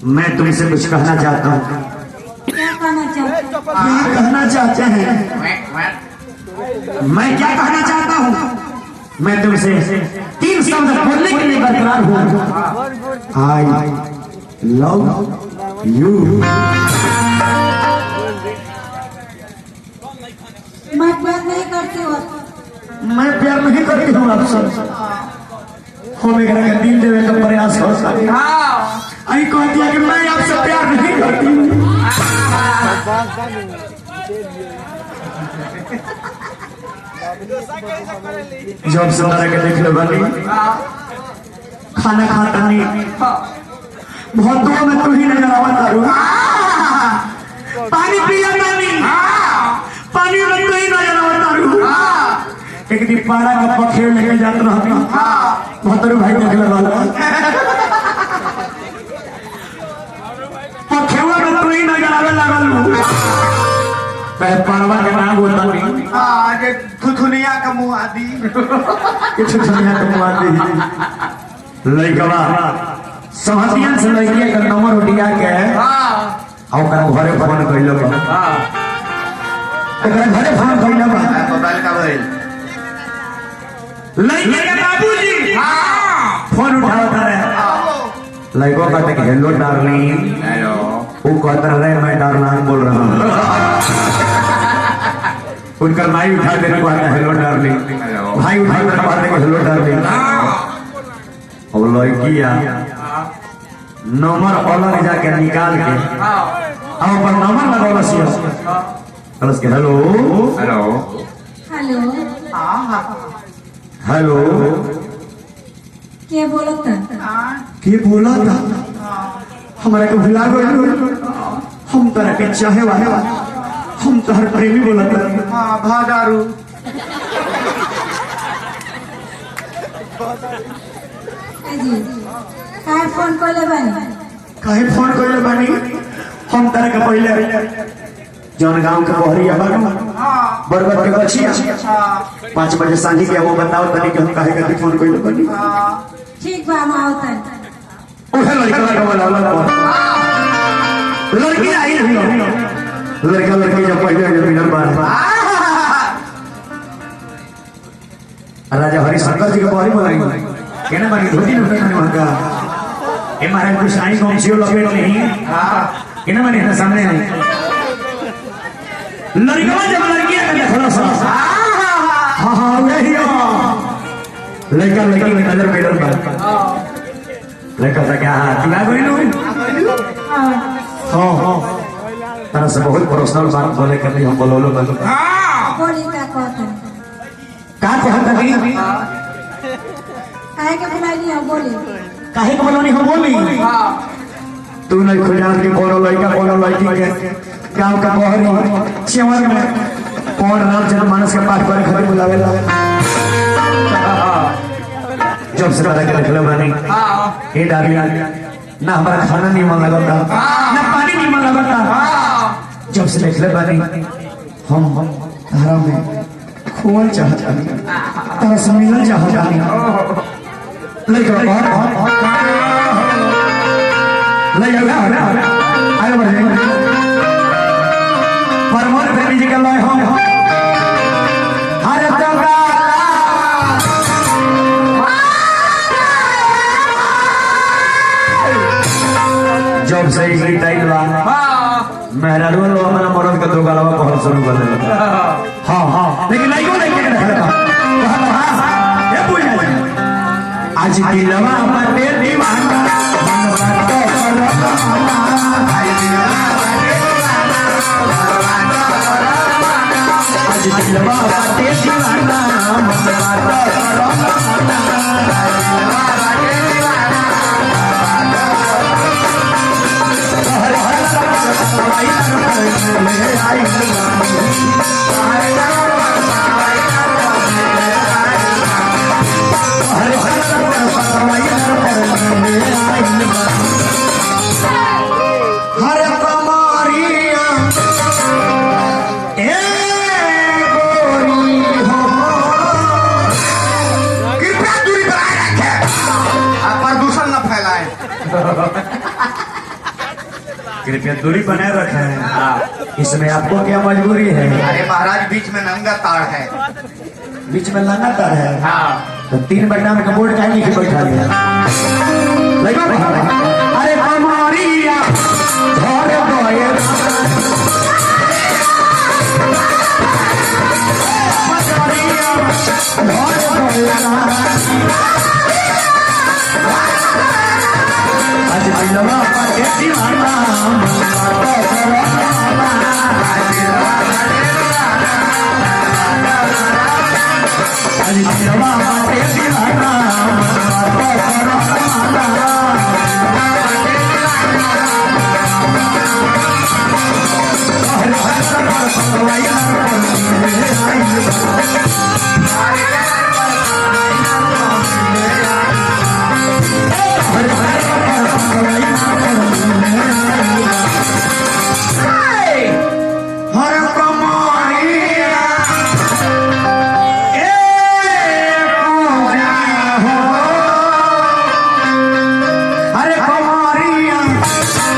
मैं तुमसे कुछ कहना चाहता हूँ। क्या कहना चाहते हैं? क्या कहना चाहते हैं? मैं क्या कहना चाहता हूँ? मैं तुमसे 3 शब्द बोलने के लिए बरकरार हूँ। I love you. मैं प्यार नहीं करती हूँ। मैं प्यार नहीं करती हूँ आपसे। हो मेरा दिल देवे का प्रयास हो सकता। आई कहती है कि मैं आपसे प्यार नहीं करती हूँ। जब से तरह के देख लो बनी खाना खाता नहीं बहुत दुआ में तू ही नजर आवा तारू। पानी पिया नहीं पानी में तू ही नजर आवा तारू। एक दिन पारा का पखेड़ लेके जाते रहती बहुत भाई देख लो पखेवा में तू ही नजर आवे लगल। पारवा के नाम बोलता नहीं थुथुनिया का मुँह आदि कुछ दुनिया का मुँह आदि लड़कवा सहतियन से लड़किया का नंबर उठिया के और घरे फोन कइलो बा। घरे फोन कइलो बा मोबाइल का भइल लड़किया के बाबूजी फोन उठावता रहे। लड़को कहते कि हेलो डार्लिंग। हेलो वो कहता रहे मैं डार्लिंग बोल रहा हूँ। उनका भाई उठा देने को आता हेलो डार्लिंग। भाई उठा देने को आता हेलो डार्लिंग। और लड़किया नंबर अलग जाके निकाल के और पर नंबर लगावला सी प्लस के हेलो हेलो हेलो हेलो क्या बोला था? के बोला था हमारा के भुला गए। हम तरह के चाहे वाले हम तोहर प्रेमी बोला था। भादारू जी काय फोन कोले बनी? काहे फोन कइले बानी? हम तरह के पहले जौन गांव के बहरिया बानू बरबर के बचिया 5 बजे सांझी के वो बताओ तनी कि हम काहे के फोन कइले बानी। ठीक बा हम आवतन। ओहे लड़का का बोला लड़की आई नहीं लड़का लड़की जब पहले मिलल बार राजा हरिशंकर जी के बहरी बोलाई केना बानी धोती न पहने मंगा ए महाराज कुछ आई गमछियो लपेट नहीं केना बानी ना सामने आई लड़का जब लड़किया के देखला सा हां हां वही लड़का लड़की में नजर मिलल बा। लड़का सा क्या चुना गइलू? हां हां तरह से बहुत पर्सनल बात बोले कर हम बोलोलो बोलो बोली का कहते हैं? का कहता नहीं काहे के बुलाई हो बोली? काहे को बोलनी हम बोली तू नहीं खुजान के कोनो लड़का कोनो लड़की के गांव का बहरी चेवर में कौन राम जन मानस के पाठ करे खातिर बुलावेला। जब से पता के देखले बानी ए डाली ना हमारा खाना नहीं मन लगता ना पानी नहीं मन लगता। जब से देखले बानी हम तारा में खोल चाहता नहीं तारा से मिलना चाहता नहीं। लड़का बहुत ले जाओ आगे बढ़ जाएंगे परमोद प्रेमी जी के लय हम हर जगह जब से गीत आई बा मेहरारू लो हमारा मरद का दो गालवा पहल शुरू कर देला। हां हां लेकिन नहीं को नहीं के रखा ये पूछ आज दिलवा बाटे दीवाना आज दिलवा बाटे दीवाना हर कमारिया ए गोरी कृपया दूरी बनाए रखें। इसमें आपको क्या मजबूरी है? अरे महाराज बीच में नंगा ताड़ है। बीच में लाना तार है। हाँ तो 3 बटना में कबोर्ड का लिखे बैठा लिया। अरे कमारिया घर गए आज दिलवा पाके दीवाना आज दिलवा पाके दीवाना हर कमारिया अरे कमारिया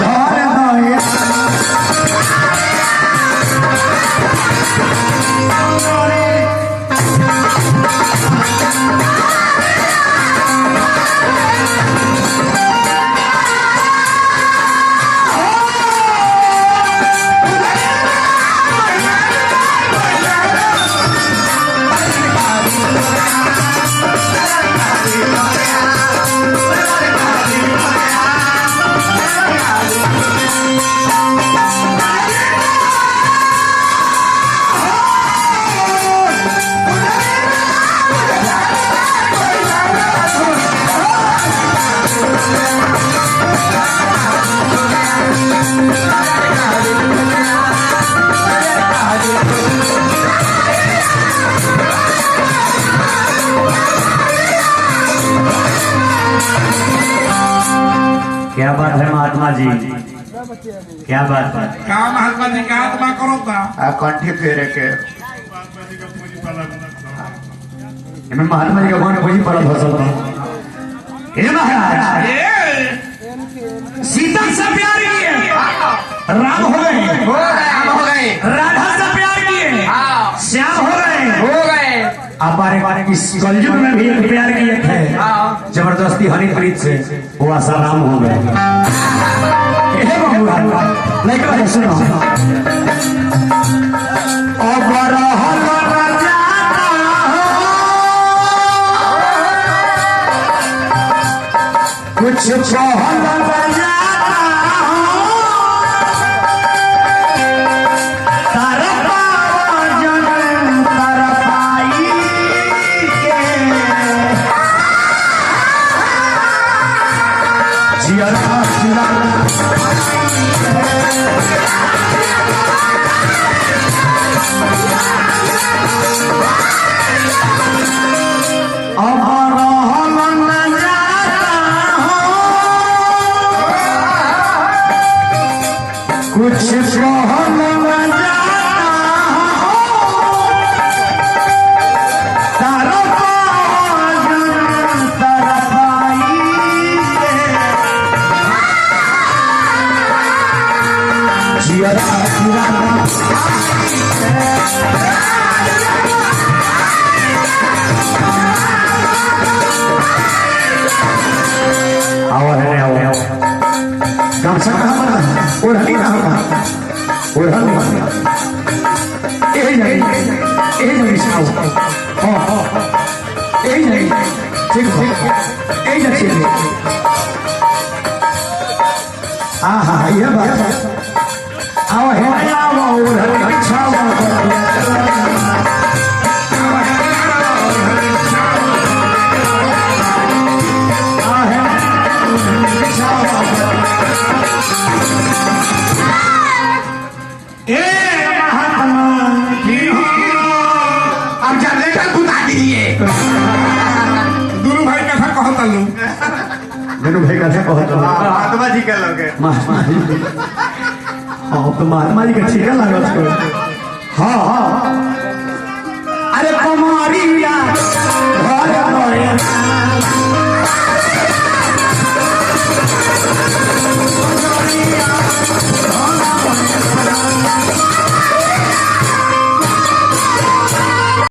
घर गया क्या बात है महात्मा जी, क्या बात है? का महात्मा जी का आत्मा करो था कंठी फेरे के मैं महात्मा जी का कौन पूजी पड़ा फसल हे महाराज सीता से प्यार किए राम हो गए, राधा से प्यार किए श्याम हो गए। आप इस कलयुग में भी एक प्यार किए थे जबरदस्ती हरिप्रीत से, वो आसाराम हो गए। लेकिन सुनो कुछ कुछ कहल न जाता तारा पाजन तारा पाई जियरा आओ है आओ कम से कम ओढ़नी ना ओढ़नी यही नहीं सुनाओ यही नहीं ठीक यही नहीं हाँ हाँ ये बात आओ है आओ ओढ़नी अच्छा गुरु भाई कथा कहता लू मेनू भाई कथा कहता महात्मा जी के लोग महात्मा जी तो महात्मा जी का ठीक लगा हाँ हाँ अरे कमारिया घर